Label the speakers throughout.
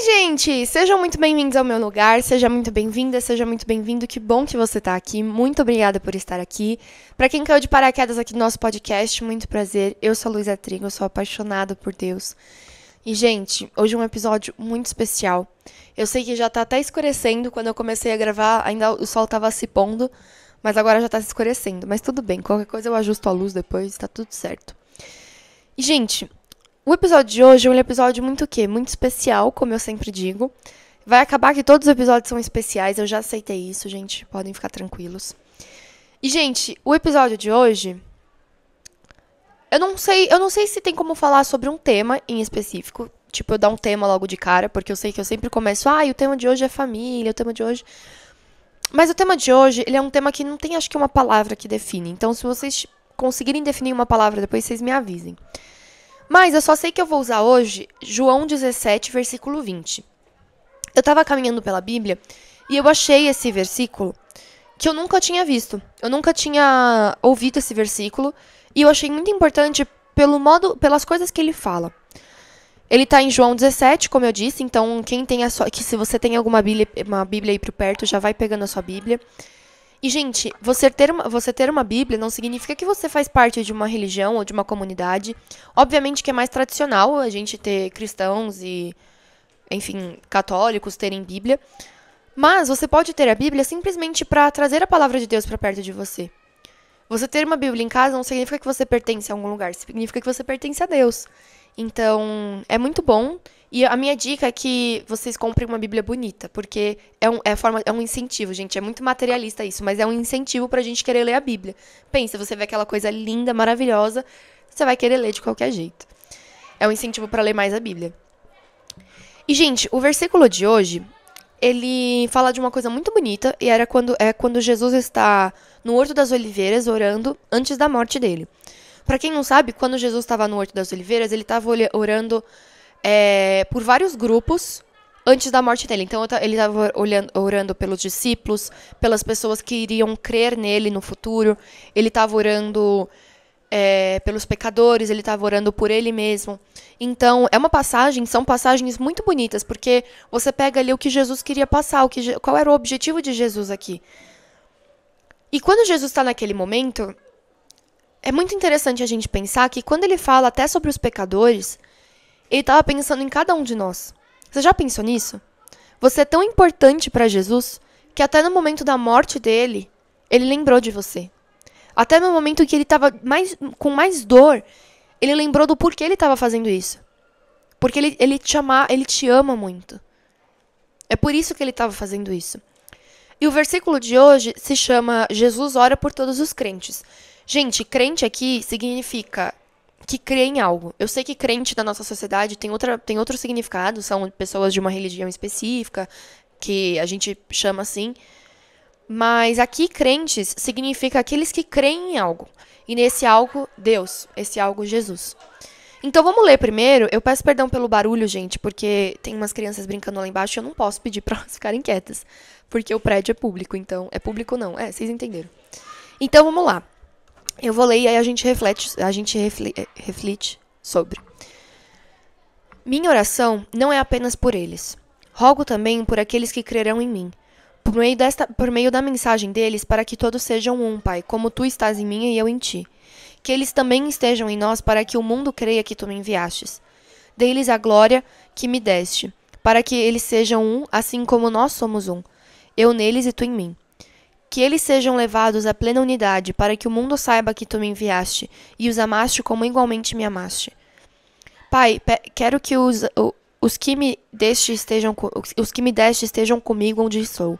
Speaker 1: Gente, sejam muito bem-vindos ao meu lugar, seja muito bem-vinda, seja muito bem-vindo, que bom que você tá aqui, muito obrigada por estar aqui. Pra quem caiu de paraquedas aqui no nosso podcast, muito prazer, eu sou a Luísa Trigo, eu sou apaixonada por Deus. E, gente, hoje é um episódio muito especial. Eu sei que já tá até escurecendo, quando eu comecei a gravar, ainda o sol tava se pondo, mas agora já tá se escurecendo, mas tudo bem, qualquer coisa eu ajusto a luz depois, tá tudo certo. E, gente, o episódio de hoje é um episódio muito o quê? Muito especial, como eu sempre digo. Vai acabar que todos os episódios são especiais, eu já aceitei isso, gente, podem ficar tranquilos. E, gente, o episódio de hoje, eu não sei se tem como falar sobre um tema em específico, tipo, eu dar um tema logo de cara, porque eu sei que eu sempre começo, o tema de hoje é família, o tema de hoje... Mas o tema de hoje, ele é um tema que não tem, acho que, uma palavra que define. Então, se vocês conseguirem definir uma palavra depois, vocês me avisem. Mas eu só sei que eu vou usar hoje João 17, versículo 20. Eu tava caminhando pela Bíblia e eu achei esse versículo que eu nunca tinha visto. Eu nunca tinha ouvido esse versículo e eu achei muito importante pelo modo, pelas coisas que ele fala. Ele tá em João 17, como eu disse, então quem tem que se você tem uma Bíblia aí por perto, já vai pegando a sua Bíblia. E, gente, você ter uma Bíblia não significa que você faz parte de uma religião ou de uma comunidade. Obviamente que é mais tradicional a gente ter cristãos e, enfim, católicos terem Bíblia. Mas você pode ter a Bíblia simplesmente para trazer a palavra de Deus para perto de você. Você ter uma Bíblia em casa não significa que você pertence a algum lugar, significa que você pertence a Deus. Então, é muito bom. E a minha dica é que vocês comprem uma Bíblia bonita, porque é um incentivo, gente. É muito materialista isso, mas é um incentivo pra gente querer ler a Bíblia. Pensa, você vê aquela coisa linda, maravilhosa, você vai querer ler de qualquer jeito. É um incentivo pra ler mais a Bíblia. E, gente, o versículo de hoje, ele fala de uma coisa muito bonita, e quando Jesus está no Horto das Oliveiras orando antes da morte dele. Pra quem não sabe, quando Jesus estava no Horto das Oliveiras, ele estava orando por vários grupos antes da morte dele. Então, ele estava orando pelos discípulos, pelas pessoas que iriam crer nele no futuro. Ele estava orando pelos pecadores, ele estava orando por ele mesmo. Então, são passagens muito bonitas, porque você pega ali o que Jesus queria passar, qual era o objetivo de Jesus aqui. E quando Jesus está naquele momento, é muito interessante a gente pensar que quando ele fala até sobre os pecadores, ele estava pensando em cada um de nós. Você já pensou nisso? Você é tão importante para Jesus que até no momento da morte dele, ele lembrou de você. Até no momento que ele estava com mais dor, ele lembrou do porquê ele estava fazendo isso. Porque ele te ama muito. É por isso que ele estava fazendo isso. E o versículo de hoje se chama Jesus ora por todos os crentes. Gente, crente aqui significa que crê em algo. Eu sei que crente na nossa sociedade tem outro significado, são pessoas de uma religião específica, que a gente chama assim. Mas aqui, crentes, significa aqueles que creem em algo. E nesse algo, Deus. Esse algo, Jesus. Então vamos ler primeiro. Eu peço perdão pelo barulho, gente, porque tem umas crianças brincando lá embaixo e eu não posso pedir pra elas ficarem quietas. Porque o prédio é público, então... É público não, vocês entenderam. Então vamos lá. Eu vou ler e aí a gente reflete sobre. Minha oração não é apenas por eles. Rogo também por aqueles que crerão em mim. Por meio da mensagem deles, para que todos sejam um, Pai, como tu estás em mim e eu em ti. Que eles também estejam em nós, para que o mundo creia que tu me enviastes. Dê-lhes a glória que me deste, para que eles sejam um, assim como nós somos um. Eu neles e tu em mim. Que eles sejam levados à plena unidade, para que o mundo saiba que tu me enviaste, e os amaste como igualmente me amaste. Pai, quero que os que me deste estejam comigo onde estou.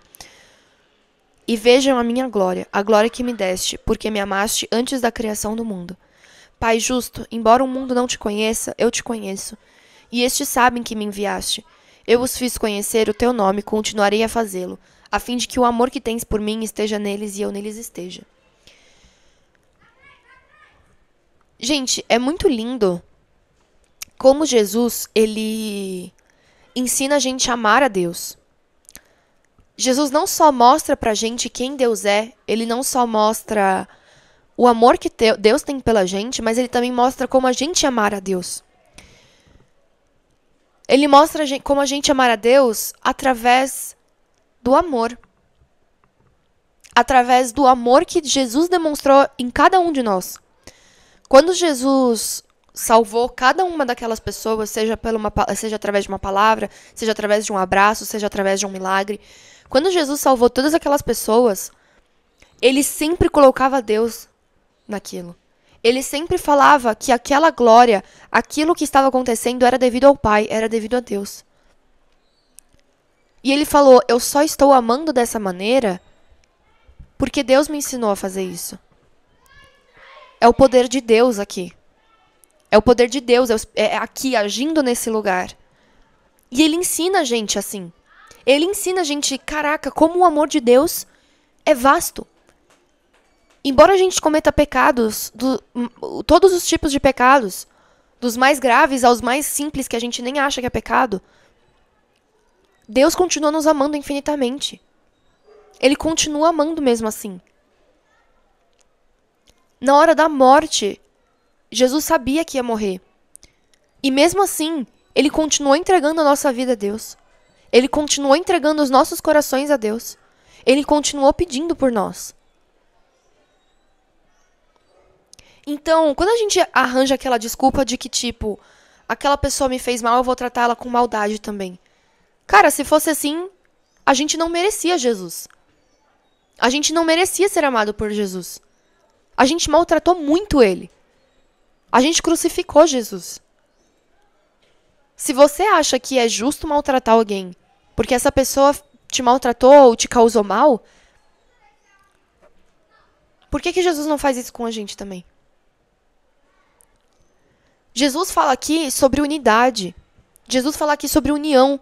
Speaker 1: E vejam a minha glória, a glória que me deste, porque me amaste antes da criação do mundo. Pai justo, embora o mundo não te conheça, eu te conheço. E estes sabem que me enviaste. Eu os fiz conhecer o teu nome e continuarei a fazê-lo, a fim de que o amor que tens por mim esteja neles e eu neles esteja. Gente, é muito lindo como Jesus, ele ensina a gente a amar a Deus. Jesus não só mostra pra gente quem Deus é, ele não só mostra o amor que Deus tem pela gente, mas ele também mostra como a gente amar a Deus. Ele mostra como a gente amar a Deus através do amor. Através do amor que Jesus demonstrou em cada um de nós. Quando Jesus salvou cada uma daquelas pessoas, seja através de uma palavra, seja através de um abraço, seja através de um milagre, quando Jesus salvou todas aquelas pessoas, ele sempre colocava Deus naquilo. Ele sempre falava que aquela glória, aquilo que estava acontecendo era devido ao Pai, era devido a Deus. E ele falou, eu só estou amando dessa maneira porque Deus me ensinou a fazer isso. É o poder de Deus aqui. É o poder de Deus é aqui, agindo nesse lugar. E ele ensina a gente assim. Ele ensina a gente, caraca, como o amor de Deus é vasto. Embora a gente cometa pecados, todos os tipos de pecados, dos mais graves aos mais simples que a gente nem acha que é pecado, Deus continua nos amando infinitamente. Ele continua amando mesmo assim. Na hora da morte, Jesus sabia que ia morrer. E mesmo assim, ele continuou entregando a nossa vida a Deus. Ele continuou entregando os nossos corações a Deus. Ele continuou pedindo por nós. Então, quando a gente arranja aquela desculpa de que, tipo, aquela pessoa me fez mal, eu vou tratar ela com maldade também. Cara, se fosse assim, a gente não merecia Jesus. A gente não merecia ser amado por Jesus. A gente maltratou muito ele. A gente crucificou Jesus. Se você acha que é justo maltratar alguém porque essa pessoa te maltratou ou te causou mal, por que Jesus não faz isso com a gente também? Jesus fala aqui sobre unidade. Jesus fala aqui sobre união.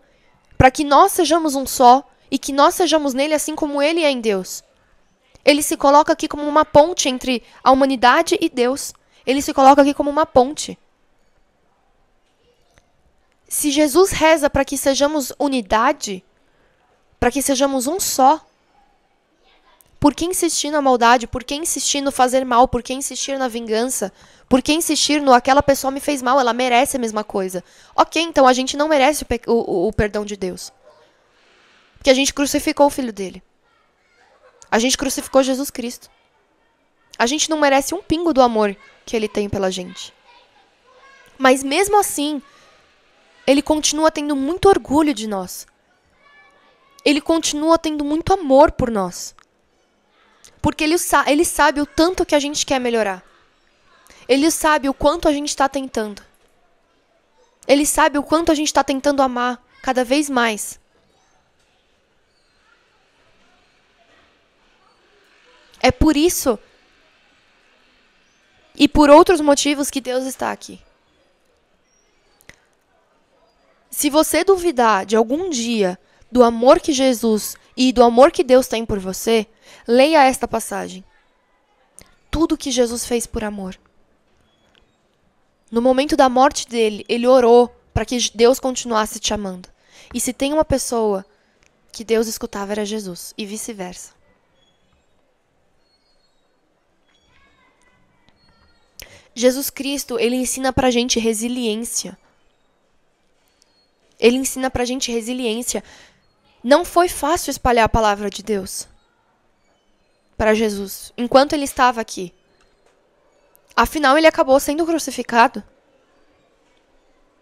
Speaker 1: Para que nós sejamos um só e que nós sejamos nele assim como ele é em Deus. Ele se coloca aqui como uma ponte entre a humanidade e Deus. Ele se coloca aqui como uma ponte. Se Jesus reza para que sejamos unidade, para que sejamos um só, por que insistir na maldade? Por que insistir no fazer mal? Por que insistir na vingança? Por que insistir no aquela pessoa me fez mal, ela merece a mesma coisa? Ok, então a gente não merece o perdão de Deus. Porque a gente crucificou o filho dele. A gente crucificou Jesus Cristo. A gente não merece um pingo do amor que ele tem pela gente. Mas mesmo assim, ele continua tendo muito orgulho de nós. Ele continua tendo muito amor por nós. Porque ele sabe o tanto que a gente quer melhorar. Ele sabe o quanto a gente está tentando. Ele sabe o quanto a gente está tentando amar cada vez mais. É por isso e por outros motivos que Deus está aqui. Se você duvidar de algum dia do amor que Jesus e do amor que Deus tem por você, leia esta passagem. Tudo que Jesus fez por amor. No momento da morte dele, ele orou para que Deus continuasse te amando. E se tem uma pessoa que Deus escutava, era Jesus, e vice-versa. Jesus Cristo, ele ensina pra gente resiliência. Ele ensina pra gente resiliência. Não foi fácil espalhar a palavra de Deus para Jesus, enquanto ele estava aqui. Afinal, ele acabou sendo crucificado.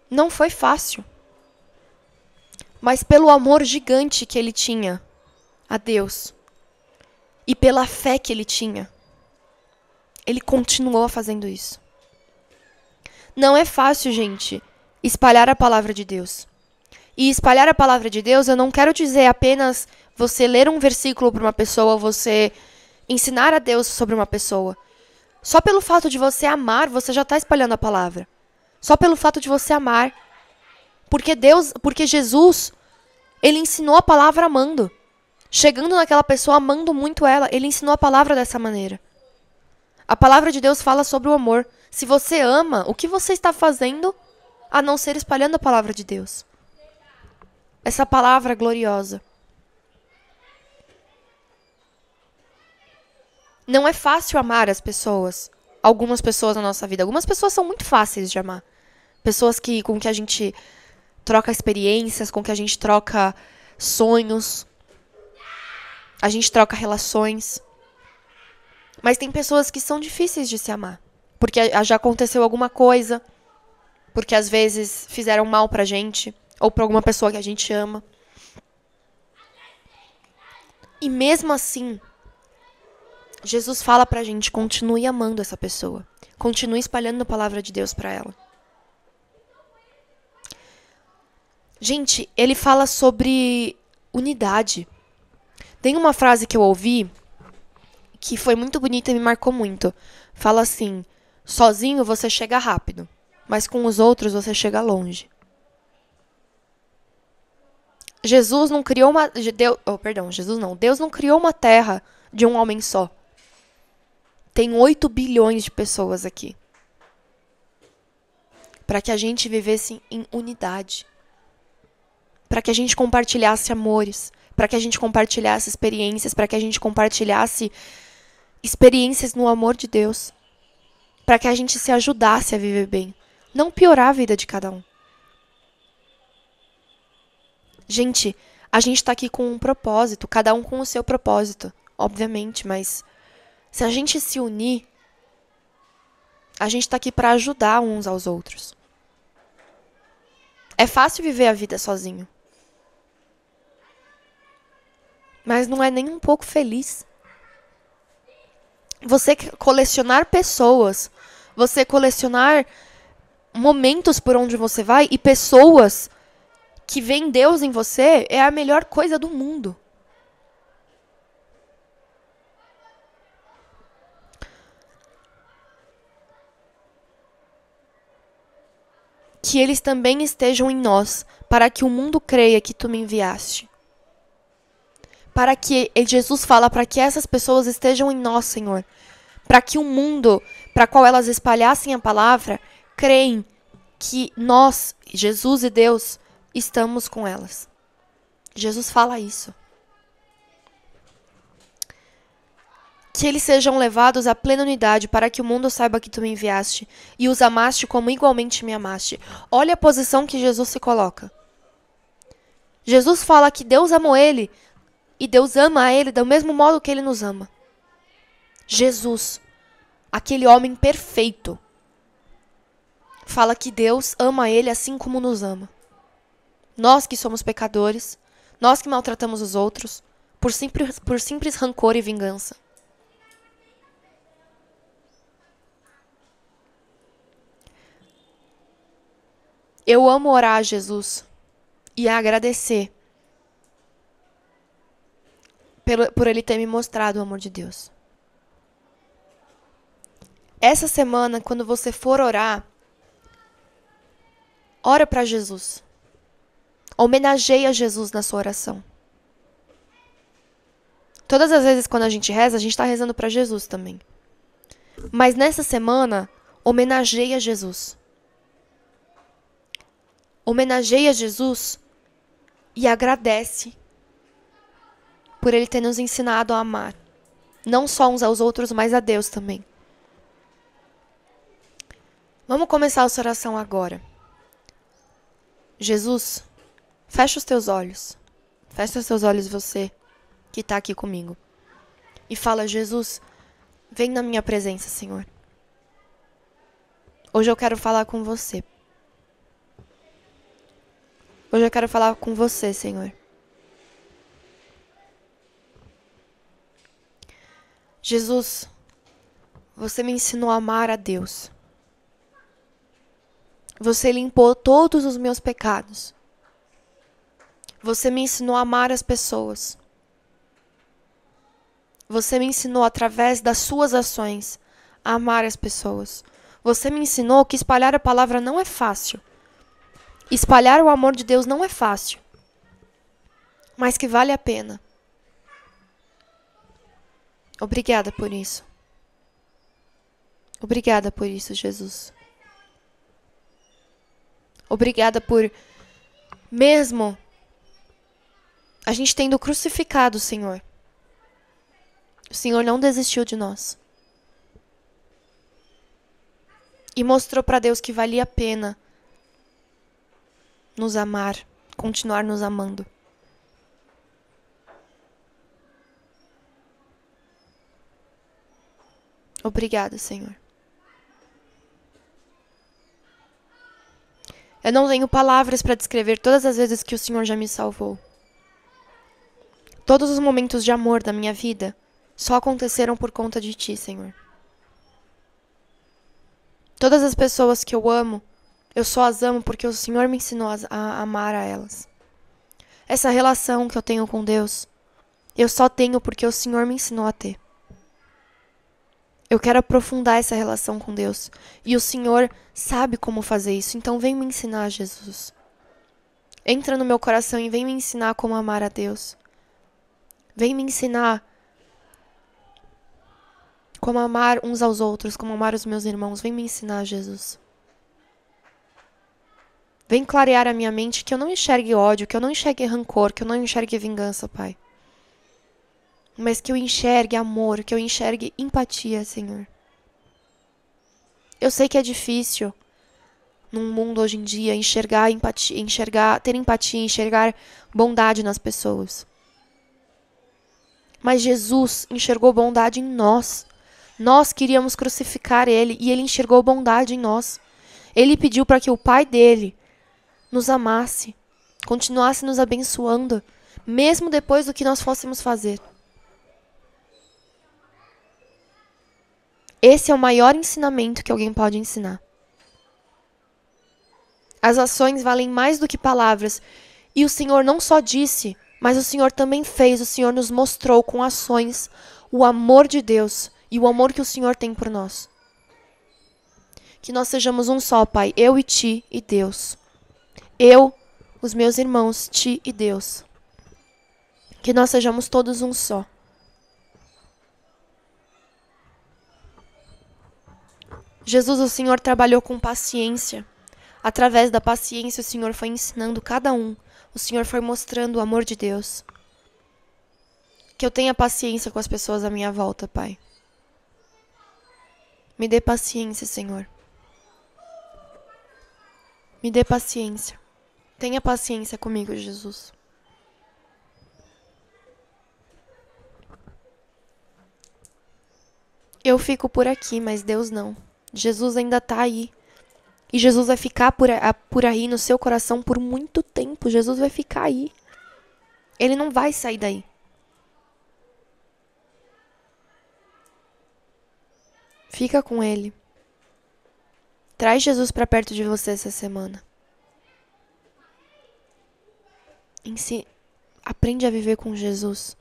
Speaker 1: Não foi fácil. Mas pelo amor gigante que ele tinha a Deus e pela fé que ele tinha, ele continuou fazendo isso. Não é fácil, gente, espalhar a palavra de Deus. E espalhar a palavra de Deus, eu não quero dizer apenas você ler um versículo para uma pessoa, você ensinar a Deus sobre uma pessoa. Só pelo fato de você amar, você já está espalhando a palavra. Só pelo fato de você amar. Porque Jesus, ele ensinou a palavra amando. Chegando naquela pessoa, amando muito ela, ele ensinou a palavra dessa maneira. A palavra de Deus fala sobre o amor. Se você ama, o que você está fazendo a não ser espalhando a palavra de Deus? Essa palavra gloriosa. Não é fácil amar as pessoas. Algumas pessoas na nossa vida. Algumas pessoas são muito fáceis de amar. Pessoas com que a gente troca experiências, com que a gente troca sonhos, a gente troca relações. Mas tem pessoas que são difíceis de se amar. Porque já aconteceu alguma coisa, porque às vezes fizeram mal pra gente, ou pra alguma pessoa que a gente ama. E mesmo assim, Jesus fala pra gente, continue amando essa pessoa. Continue espalhando a palavra de Deus pra ela. Gente, ele fala sobre unidade. Tem uma frase que eu ouvi que foi muito bonita e me marcou muito. Fala assim, sozinho você chega rápido, mas com os outros você chega longe. Jesus não criou uma... Deus não criou uma terra de um homem só. Tem 8 bilhões de pessoas aqui. Para que a gente vivesse em unidade. Para que a gente compartilhasse amores. Para que a gente compartilhasse experiências. Para que a gente compartilhasse experiências no amor de Deus. Para que a gente se ajudasse a viver bem. Não piorar a vida de cada um. Gente, a gente tá aqui com um propósito. Cada um com o seu propósito. Obviamente, mas... se a gente se unir, a gente tá aqui para ajudar uns aos outros. É fácil viver a vida sozinho. Mas não é nem um pouco feliz. Você colecionar pessoas, você colecionar momentos por onde você vai e pessoas que veem Deus em você é a melhor coisa do mundo. Que eles também estejam em nós, para que o mundo creia que tu me enviaste. Para que Jesus fala para que essas pessoas estejam em nós, Senhor. Para que o mundo, para qual elas espalhassem a palavra, creem que nós, Jesus e Deus, estamos com elas. Jesus fala isso. Que eles sejam levados à plena unidade, para que o mundo saiba que tu me enviaste e os amaste como igualmente me amaste. Olha a posição que Jesus se coloca. Jesus fala que Deus amou ele e Deus ama ele do mesmo modo que ele nos ama. Jesus, aquele homem perfeito, fala que Deus ama ele assim como nos ama. Nós que somos pecadores, nós que maltratamos os outros, por simples rancor e vingança. Eu amo orar a Jesus e a agradecer por ele ter me mostrado o amor de Deus. Essa semana, quando você for orar, ora para Jesus. Homenageia Jesus na sua oração. Todas as vezes quando a gente reza, a gente está rezando para Jesus também. Mas nessa semana, homenageia Jesus. Homenageia Jesus e agradece por ele ter nos ensinado a amar. Não só uns aos outros, mas a Deus também. Vamos começar essa oração agora. Jesus, fecha os teus olhos. Fecha os teus olhos você que está aqui comigo. E fala, Jesus, vem na minha presença, Senhor. Hoje eu quero falar com você. Hoje eu quero falar com você, Senhor. Jesus, você me ensinou a amar a Deus. Você limpou todos os meus pecados. Você me ensinou a amar as pessoas. Você me ensinou através das suas ações a amar as pessoas. Você me ensinou que espalhar a palavra não é fácil. Espalhar o amor de Deus não é fácil, mas que vale a pena. Obrigada por isso. Obrigada por isso, Jesus. Obrigada por, mesmo a gente tendo crucificado o Senhor não desistiu de nós. E mostrou para Deus que valia a pena nos amar, continuar nos amando. Obrigada, Senhor. Eu não tenho palavras para descrever todas as vezes que o Senhor já me salvou. Todos os momentos de amor da minha vida só aconteceram por conta de Ti, Senhor. Todas as pessoas que eu amo, eu só as amo porque o Senhor me ensinou a amar a elas. Essa relação que eu tenho com Deus, eu só tenho porque o Senhor me ensinou a ter. Eu quero aprofundar essa relação com Deus. E o Senhor sabe como fazer isso. Então vem me ensinar, Jesus. Entra no meu coração e vem me ensinar como amar a Deus. Vem me ensinar como amar uns aos outros, como amar os meus irmãos. Vem me ensinar, Jesus. Vem clarear a minha mente que eu não enxergue ódio, que eu não enxergue rancor, que eu não enxergue vingança, Pai. Mas que eu enxergue amor, que eu enxergue empatia, Senhor. Eu sei que é difícil, num mundo hoje em dia, enxergar empatia, ter empatia, enxergar bondade nas pessoas. Mas Jesus enxergou bondade em nós. Nós queríamos crucificar Ele e Ele enxergou bondade em nós. Ele pediu para que o Pai dele nos amasse, continuasse nos abençoando, mesmo depois do que nós fôssemos fazer. Esse é o maior ensinamento que alguém pode ensinar. As ações valem mais do que palavras. E o Senhor não só disse, mas o Senhor também fez. O Senhor nos mostrou com ações o amor de Deus e o amor que o Senhor tem por nós. Que nós sejamos um só, Pai. Eu e Ti e Deus. Eu, os meus irmãos, Ti e Deus. Que nós sejamos todos um só. Jesus, o Senhor trabalhou com paciência. Através da paciência, o Senhor foi ensinando cada um. O Senhor foi mostrando o amor de Deus. Que eu tenha paciência com as pessoas à minha volta, Pai. Me dê paciência, Senhor. Me dê paciência. Tenha paciência comigo, Jesus. Eu fico por aqui, mas Deus não. Jesus ainda está aí. E Jesus vai ficar por aí no seu coração por muito tempo. Jesus vai ficar aí. Ele não vai sair daí. Fica com Ele. Traz Jesus para perto de você essa semana. Aprende a viver com Jesus.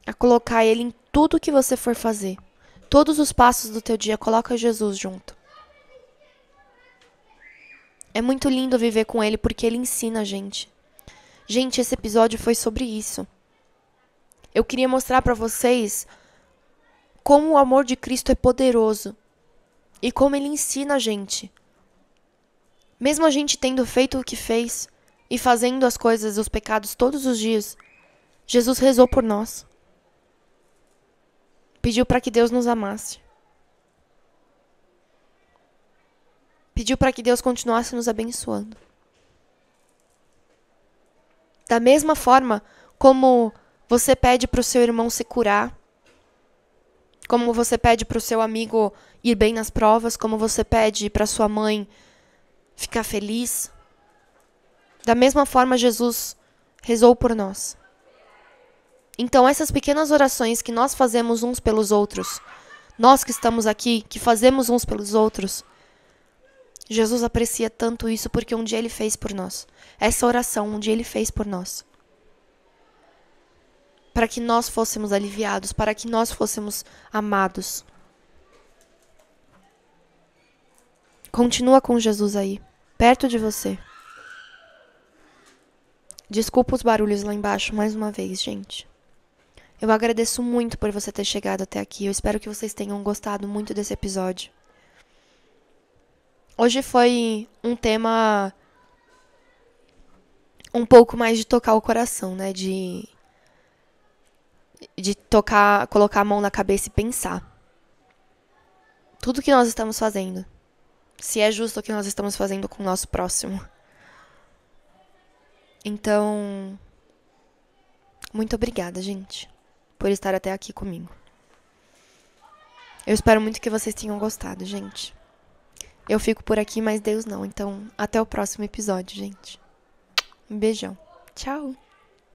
Speaker 1: A colocar Ele em tudo que você for fazer. Todos os passos do teu dia, coloca Jesus junto. É muito lindo viver com Ele porque Ele ensina a gente. Gente, esse episódio foi sobre isso. Eu queria mostrar para vocês como o amor de Cristo é poderoso. E como Ele ensina a gente. Mesmo a gente tendo feito o que fez e fazendo as coisas, os pecados todos os dias, Jesus rezou por nós. Pediu para que Deus nos amasse. Pediu para que Deus continuasse nos abençoando. Da mesma forma como você pede para o seu irmão se curar, como você pede para o seu amigo ir bem nas provas, como você pede para sua mãe ficar feliz, da mesma forma Jesus rezou por nós. Então, essas pequenas orações que nós fazemos uns pelos outros, nós que estamos aqui, que fazemos uns pelos outros, Jesus aprecia tanto isso porque um dia Ele fez por nós. Essa oração, um dia Ele fez por nós. Para que nós fôssemos aliviados, para que nós fôssemos amados. Continua com Jesus aí, perto de você. Desculpa os barulhos lá embaixo mais uma vez, gente. Eu agradeço muito por você ter chegado até aqui. Eu espero que vocês tenham gostado muito desse episódio. Hoje foi um tema um pouco mais de tocar o coração, né? De tocar, colocar a mão na cabeça e pensar. Tudo que nós estamos fazendo. se é justo o que nós estamos fazendo com o nosso próximo. Então, muito obrigada, gente, por estar até aqui comigo. Eu espero muito que vocês tenham gostado, gente. Eu fico por aqui, mas Deus não. Então, até o próximo episódio, gente. Um beijão. Tchau.